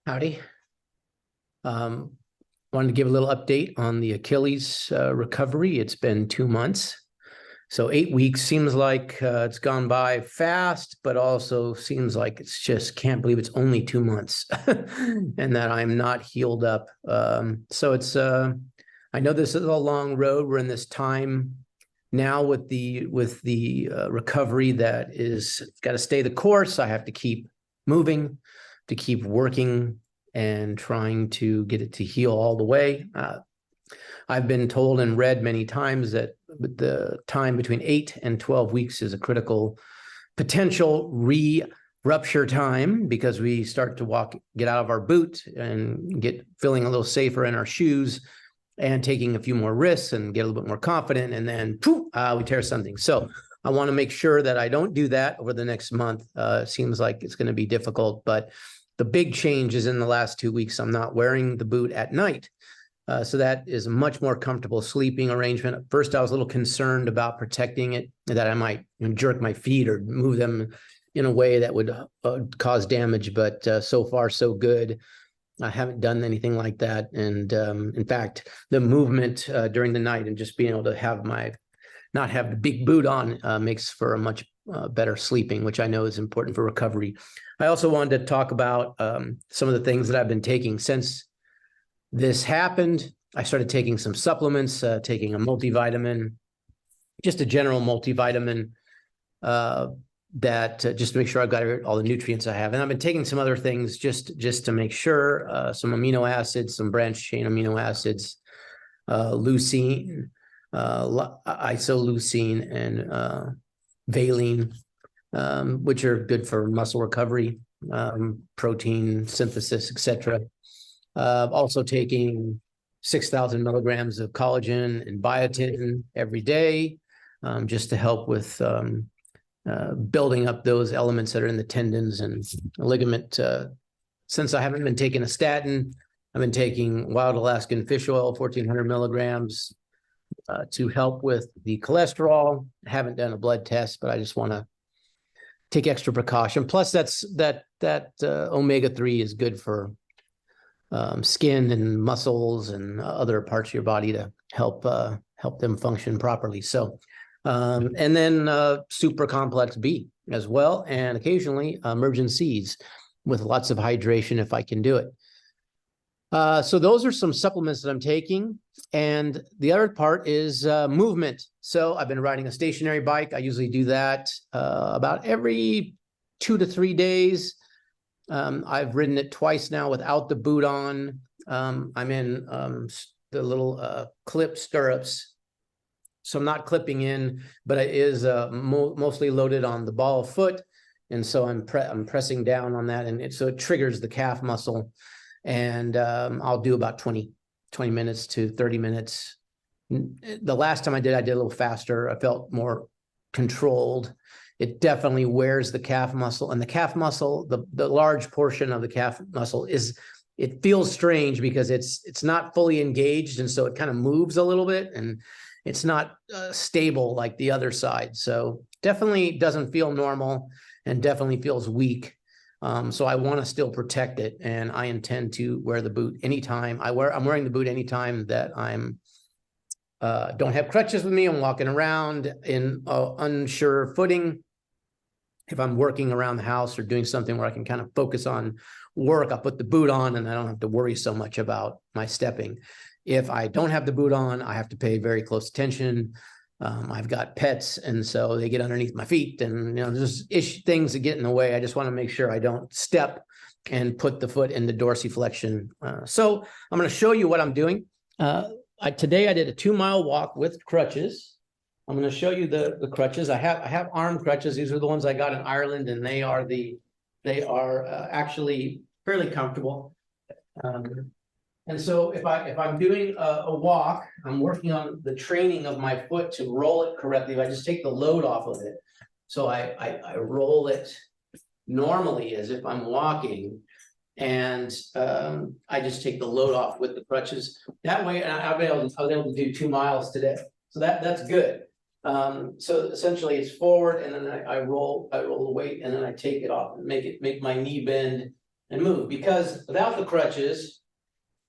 Howdy. Um, Wanted to give a little update on the Achilles recovery. It's been 2 months. So 8 weeks seems like it's gone by fast, but also seems like it's just can't believe it's only 2 months and that I'm not healed up. So it's I know this is a long road. We're in this time now with the recovery that is got to stay the course. I have to keep moving, to keep working and trying to get it to heal all the way. I've been told and read many times that the time between 8 and 12 weeks is a critical potential rupture time, because we start to get out of our boot and get feeling a little safer in our shoes and taking a few more risks and get a little bit more confident, and then poof, we tear something. So I want to make sure that I don't do that over the next month. It seems like it's going to be difficult, but the big change is in the last 2 weeks. I'm not wearing the boot at night. So that is a much more comfortable sleeping arrangement. At first, I was a little concerned about protecting it, that I might jerk my feet or move them in a way that would cause damage. But so far, so good. I haven't done anything like that. And in fact, the movement during the night and just being able to have not have the big boot on makes for a much better sleeping, which I know is important for recovery. I also wanted to talk about some of the things that I've been taking since this happened. I started taking some supplements, taking a multivitamin, just a general multivitamin that just to make sure I've got all the nutrients I have. And I've been taking some other things just to make sure, some amino acids, some branched chain amino acids, leucine, isoleucine, and valine, which are good for muscle recovery, protein synthesis, etc. Also taking 6,000 milligrams of collagen and biotin every day, just to help with building up those elements that are in the tendons and ligament. Since I haven't been taking a statin, I've been taking wild Alaskan fish oil, 1,400 milligrams, to help with the cholesterol. I haven't done a blood test, but I just want to take extra precaution. Plus, that omega-3 is good for skin and muscles and other parts of your body to help them function properly. So, and then super complex B as well, and occasionally emergencies with lots of hydration if I can do it. So those are some supplements that I'm taking. And the other part is movement. So I've been riding a stationary bike. I usually do that about every 2 to 3 days. I've ridden it twice now without the boot on. I'm in the little clip stirrups. So I'm not clipping in, but it is mostly loaded on the ball of foot. And so I'm pressing down on that. And so it triggers the calf muscle. And I'll do about 20 minutes to 30 minutes. The last time I did a little faster. I felt more controlled. It definitely wears the calf muscle, and the calf muscle, the large portion of the calf muscle it feels strange because it's not fully engaged. And so it kind of moves a little bit, and it's not stable like the other side. So definitely doesn't feel normal and definitely feels weak. So I want to still protect it, and I intend to wear the boot anytime. I'm wearing the boot anytime that I'm don't have crutches with me. I'm walking around in unsure footing. If I'm working around the house or doing something where I can kind of focus on work, I'll put the boot on and I don't have to worry so much about my stepping. If I don't have the boot on, I have to pay very close attention. I've got pets, and so they get underneath my feet, and there's things that get in the way. I just want to make sure I don't step and put the foot in the dorsiflexion. So I'm going to show you what I'm doing. Today I did a 2-mile walk with crutches. I'm going to show you the crutches. I have arm crutches. These are the ones I got in Ireland, and they are actually fairly comfortable. And so if I'm doing a walk, I'm working on the training of my foot to roll it correctly. If I just take the load off of it, so I roll it normally as if I'm walking, and I just take the load off with the crutches. That way, and I was able to do 2 miles today. So that's good. So essentially it's forward, and then I roll the weight, and then I take it off and make my knee bend and move, because without the crutches,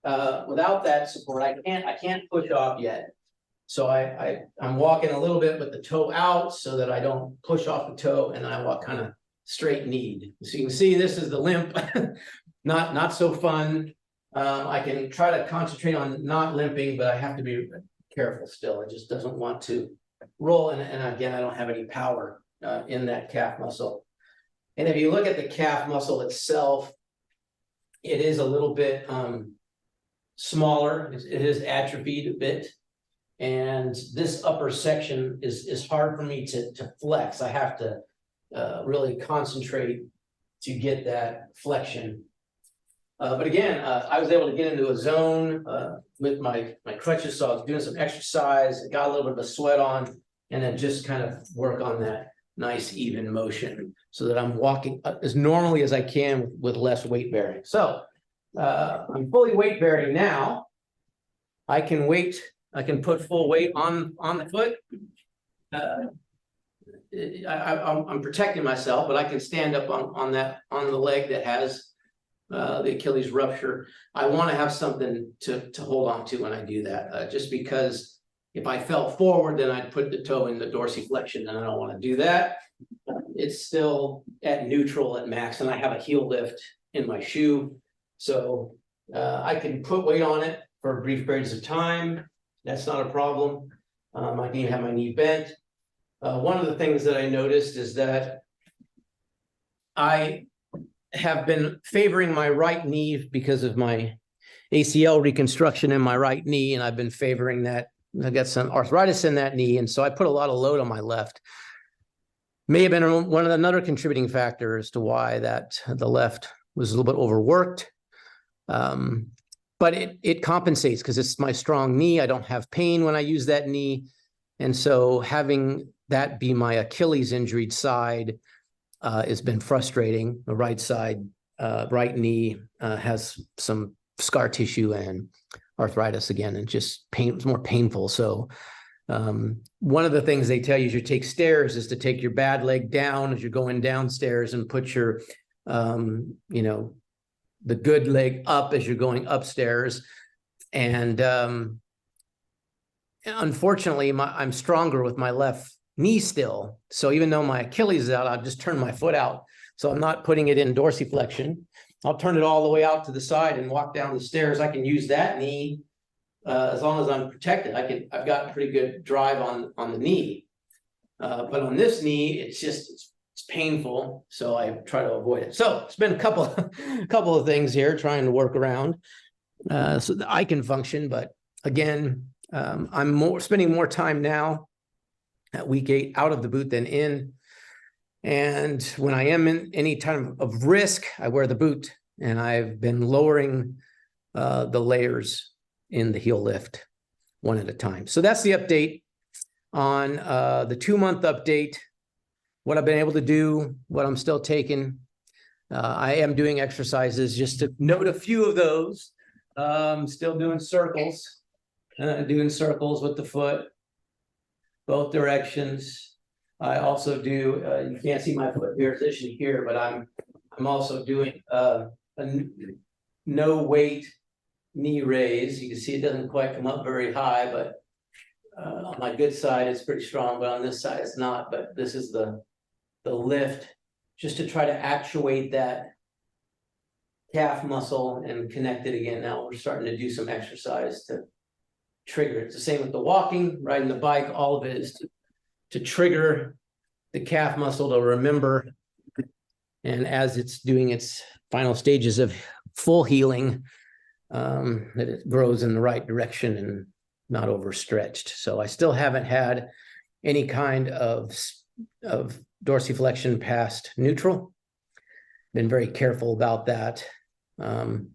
without that support, I can't push off yet. So I'm walking a little bit with the toe out so that I don't push off the toe, and I walk kind of straight kneed. So you can see this is the limp, not so fun. I can try to concentrate on not limping, but I have to be careful still. It just doesn't want to roll, and again, I don't have any power in that calf muscle. And if you look at the calf muscle itself, it is a little bit smaller. It is atrophied a bit. And this upper section is hard for me to flex. I have to really concentrate to get that flexion. But again, I was able to get into a zone with my crutches, so I was doing some exercise, got a little bit of a sweat on, and then just kind of work on that nice even motion so that I'm walking as normally as I can with less weight bearing. So I'm fully weight bearing now. I can put full weight on the foot. I'm protecting myself, but I can stand up on the leg that has the Achilles rupture. I want to have something to hold on to when I do that, just because if I fell forward, then I'd put the toe in the dorsiflexion, and I don't want to do that. It's still at neutral at max, and I have a heel lift in my shoe, so I can put weight on it for brief periods of time. That's not a problem. I can even have my knee bent. One of the things that I noticed is that I have been favoring my right knee because of my ACL reconstruction in my right knee, and I've been favoring that. I got some arthritis in that knee, and so I put a lot of load on my left. May have been another contributing factor as to why that the left was a little bit overworked. But it compensates because it's my strong knee. I don't have pain when I use that knee. And so having that be my Achilles injured side has been frustrating. The right side, right knee has some scar tissue and arthritis again, and just pain. It's more painful. So one of the things they tell you as you take stairs is to take your bad leg down as you're going downstairs and put your, the good leg up as you're going upstairs. And unfortunately, I'm stronger with my left knee still. So even though my Achilles is out, I'll just turn my foot out. So I'm not putting it in dorsiflexion. I'll turn it all the way out to the side and walk down the stairs. I can use that knee as long as I'm protected. I've got pretty good drive on the knee. But on this knee, it's painful, so I try to avoid it. So it's been a couple of things here trying to work around so that I can function. But again, I'm spending more time now at week 8 out of the boot than in. And when I am in any time of risk, I wear the boot, and I've been lowering the layers in the heel lift one at a time. So that's the update on the 2-month update. What I've been able to do, what I'm still taking. I am doing exercises, just to note a few of those. Still doing circles with the foot, both directions. I also do, you can't see my foot position here, but I'm also doing a no weight knee raise. You can see it doesn't quite come up very high, but on my good side, it's pretty strong, but on this side, it's not. But this is the lift, just to try to actuate that calf muscle and connect it again. Now we're starting to do some exercise to trigger it. It's the same with the walking, riding the bike. All of it is to trigger the calf muscle to remember. And as it's doing its final stages of full healing, that it grows in the right direction and not overstretched. So I still haven't had any kind of dorsiflexion past neutral. Been very careful about that. And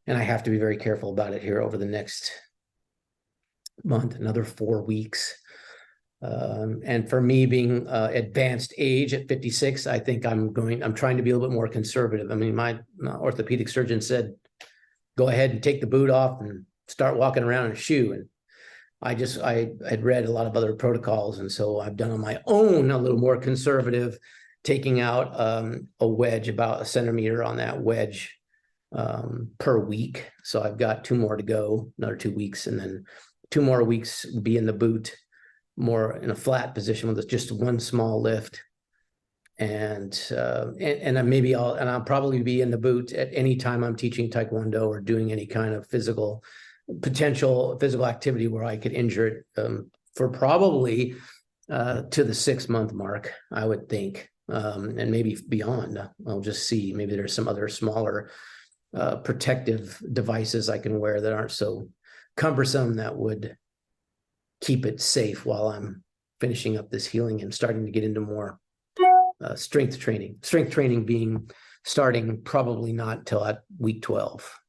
I have to be very careful about it here over the next month, another 4 weeks. And for me being advanced age at 56, I think I'm trying to be a little bit more conservative. I mean, my orthopedic surgeon said, go ahead and take the boot off and start walking around in a shoe. And I had read a lot of other protocols, and so I've done on my own a little more conservative taking out a wedge, about a centimeter on that wedge per week. So I've got 2 more to go, another 2 weeks, and then 2 more weeks be in the boot, more in a flat position with just one small lift. And maybe I'll probably be in the boot at any time I'm teaching Taekwondo or doing any kind of potential physical activity where I could injure it for probably to the 6-month mark, I would think, and maybe beyond. I'll just see. Maybe there's some other smaller protective devices I can wear that aren't so cumbersome that would keep it safe while I'm finishing up this healing and starting to get into more strength training. Strength training being starting probably not till at week 12,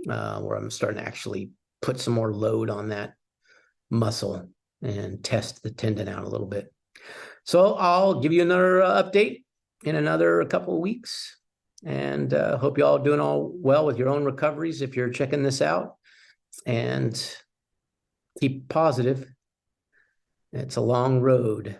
where I'm starting to actually put some more load on that muscle and test the tendon out a little bit. So I'll give you another update in another couple of weeks, and hope you all doing all well with your own recoveries if you're checking this out, and keep positive. It's a long road.